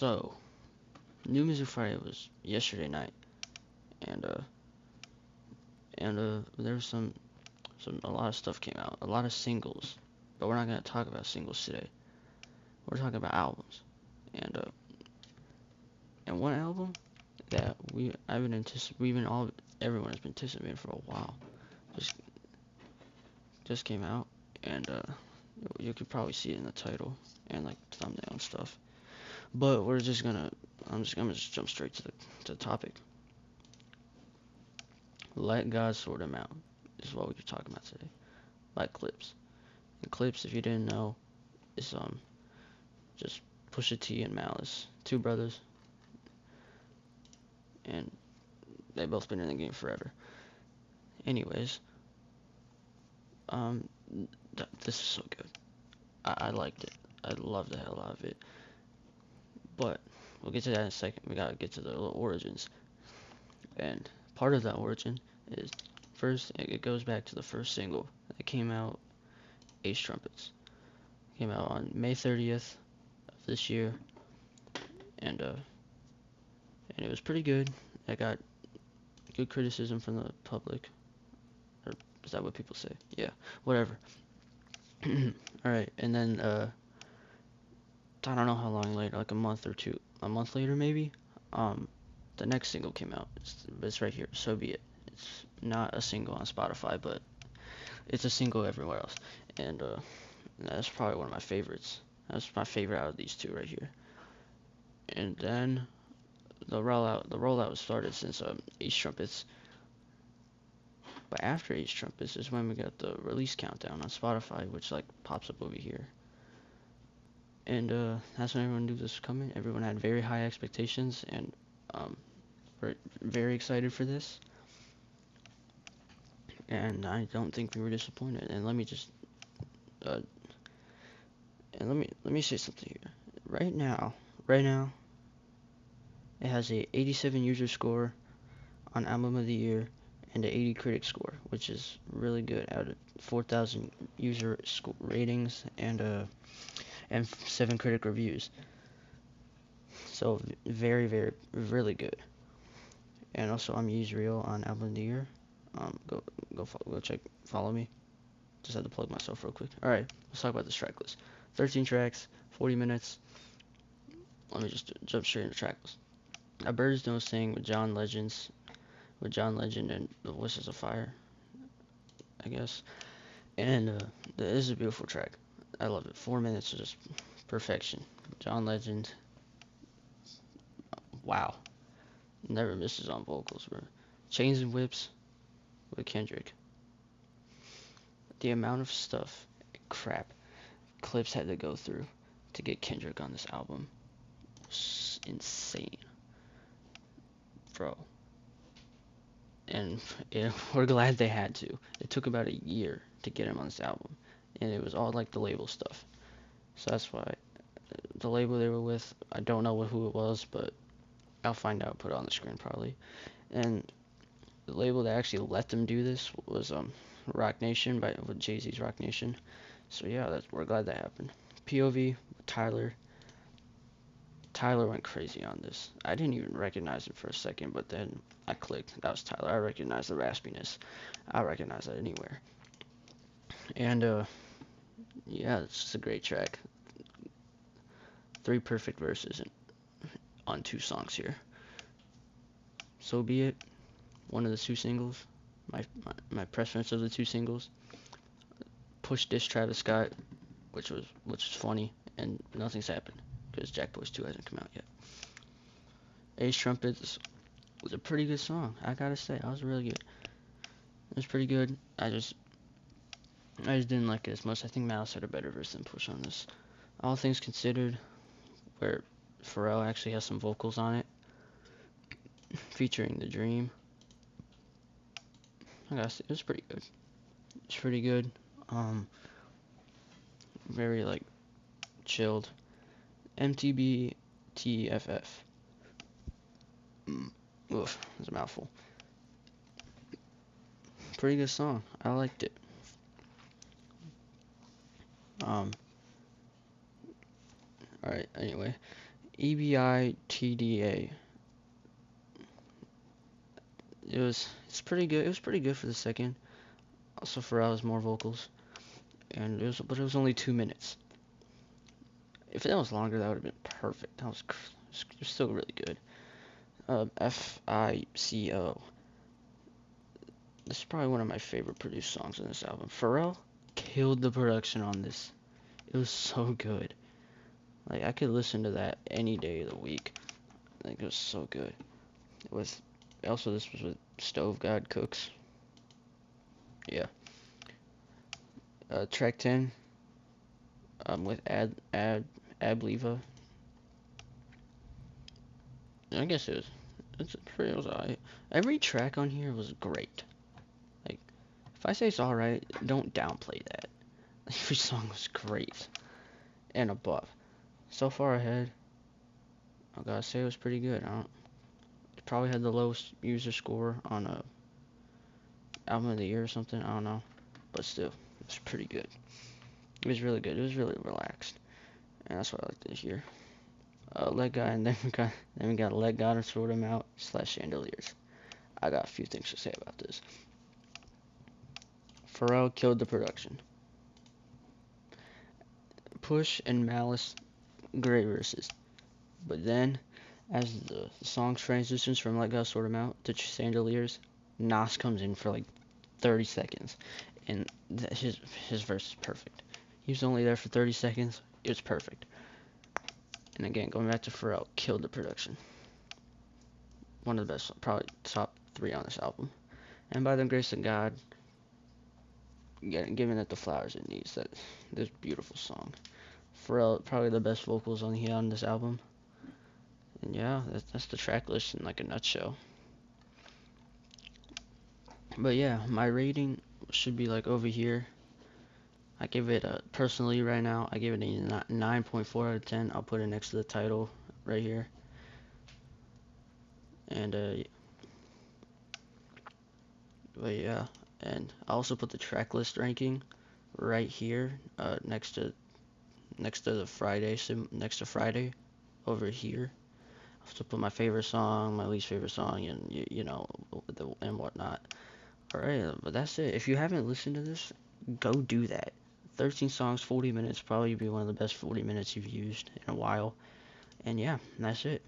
So, New Music Friday was yesterday night, and there was a lot of stuff came out, a lot of singles, but we're not gonna talk about singles today. We're talking about albums, and one album that everyone has been anticipating for a while, just just came out, and you could probably see it in the title and like thumbnail and stuff. But I'm gonna just jump straight to the topic. Let God Sort Him Out is what we're talking about today. By Clipse. And Clipse, if you didn't know, is just Pusha T and Malice, two brothers, and they've both been in the game forever. Anyways, um, this is so good. I liked it. I loved the hell out of it. But we'll get to that in a second. We gotta get to the little origins. And part of that origin is first, it goes back to the first single that came out, Ace Trumpets. Came out on May 30th of this year, and it was pretty good. I got good criticism from the public. Or is that what people say? Yeah, whatever. Alright, and then I don't know how long later, like a month later maybe, the next single came out. It's right here, So Be It. It's not a single on Spotify, but it's a single everywhere else. And that's probably one of my favorites. That's my favorite out of these two right here. And then the rollout was started since Ace Trumpets. But after Ace Trumpets is when we got the release countdown on Spotify, which like pops up over here. And that's when everyone knew this was coming. Everyone had very high expectations, and we're very excited for this. And I don't think we were disappointed. And let me just let me say something here. Right now, it has a 87 user score on Album of the Year and an 80 critic score, which is really good out of 4,000 user ratings and 7 critic reviews. So very, very, really good. And also, I'm yeezreal on Album of the Year. Go follow me. Just had to plug myself real quick. All right, let's talk about this track list. 13 tracks, 40 minutes. Let me just jump straight into track list. A Bird's Nose Thing with John Legend and The Voices of Fire, I guess. And this is a beautiful track. I love it. 4 minutes of just perfection. John Legend. Wow. Never misses on vocals, bro. Chains and Whips with Kendrick. The amount of stuff, crap, Clipse had to go through to get Kendrick on this album was insane. Bro. And we're glad they had to. It took about a year to get him on this album. And it was all like the label stuff. So that's why the label they were with, I don't know who it was, but I'll find out, put it on the screen probably. And the label that actually let them do this was Rock Nation with Jay-Z's Rock Nation. So yeah, we're glad that happened. POV, Tyler. Tyler went crazy on this. I didn't even recognize it for a second, but then I clicked. That was Tyler. I recognized the raspiness. I recognize that anywhere. And yeah, it's just a great track. 3 perfect verses on 2 songs here. So Be It, one of the 2 singles. My preference of the 2 singles. Push Diss Travis Scott, which is funny, and nothing's happened because Jack Boys 2 hasn't come out yet. Ace Trumpets was a pretty good song, I gotta say. I was really good. It was pretty good. I just didn't like it as much. I think Malice had a better verse than Push on this. All things considered, where Pharrell actually has some vocals on it, featuring The Dream. I gotta say, it was pretty good. It's pretty good. Very like chilled. MTB TFF. Oof, that's a mouthful. Pretty good song. I liked it. Alright, anyway. EBITDA. It's pretty good. It was pretty good for the second. Also, Pharrell's more vocals, and but it was only 2 minutes. If that was longer, that would have been perfect. It was still really good. FICO. This is probably one of my favorite produced songs on this album. Pharrell killed the production on this. It was so good. Like, I could listen to that any day of the week. Like, it was so good. It was also, this was with Stove God Cooks. Yeah. Track 10. With Abliva. I guess it was alright. Every track on here was great. Like, if I say it's alright, don't downplay that. Every song was great and above. So far ahead, I gotta say it was pretty good. It probably had the lowest user score on a album of the year or something. I don't know, but still, it was pretty good. It was really good. It was really relaxed, and that's what I liked this year. Let God, and then we got Let God and Sort Him Out / Chandeliers. I got a few things to say about this. Pharrell killed the production. Push and Malice, great verses. But then, as the song transitions from Let God Sort Him Out to Chandeliers, Nas comes in for like 30 seconds, and his verse is perfect. He was only there for 30 seconds. It was perfect. And again, going back to Pharrell, killed the production. One of the best, probably top 3 on this album. And by the grace of God, giving it the flowers it needs. This beautiful song. Pharrell, probably the best vocals on this album. And yeah, that's the track list in like a nutshell. But yeah, my rating should be like over here. I give it personally right now, I give it a 9.4 out of 10. I'll put it next to the title right here. And but yeah, and I also put the track list ranking right here, next to the Friday next to Friday over here. I have to put my favorite song, my least favorite song, and you know, and whatnot. Alright, but that's it. If you haven't listened to this, go do that. 13 songs, 40 minutes, probably be one of the best 40 minutes you've used in a while. And yeah, that's it.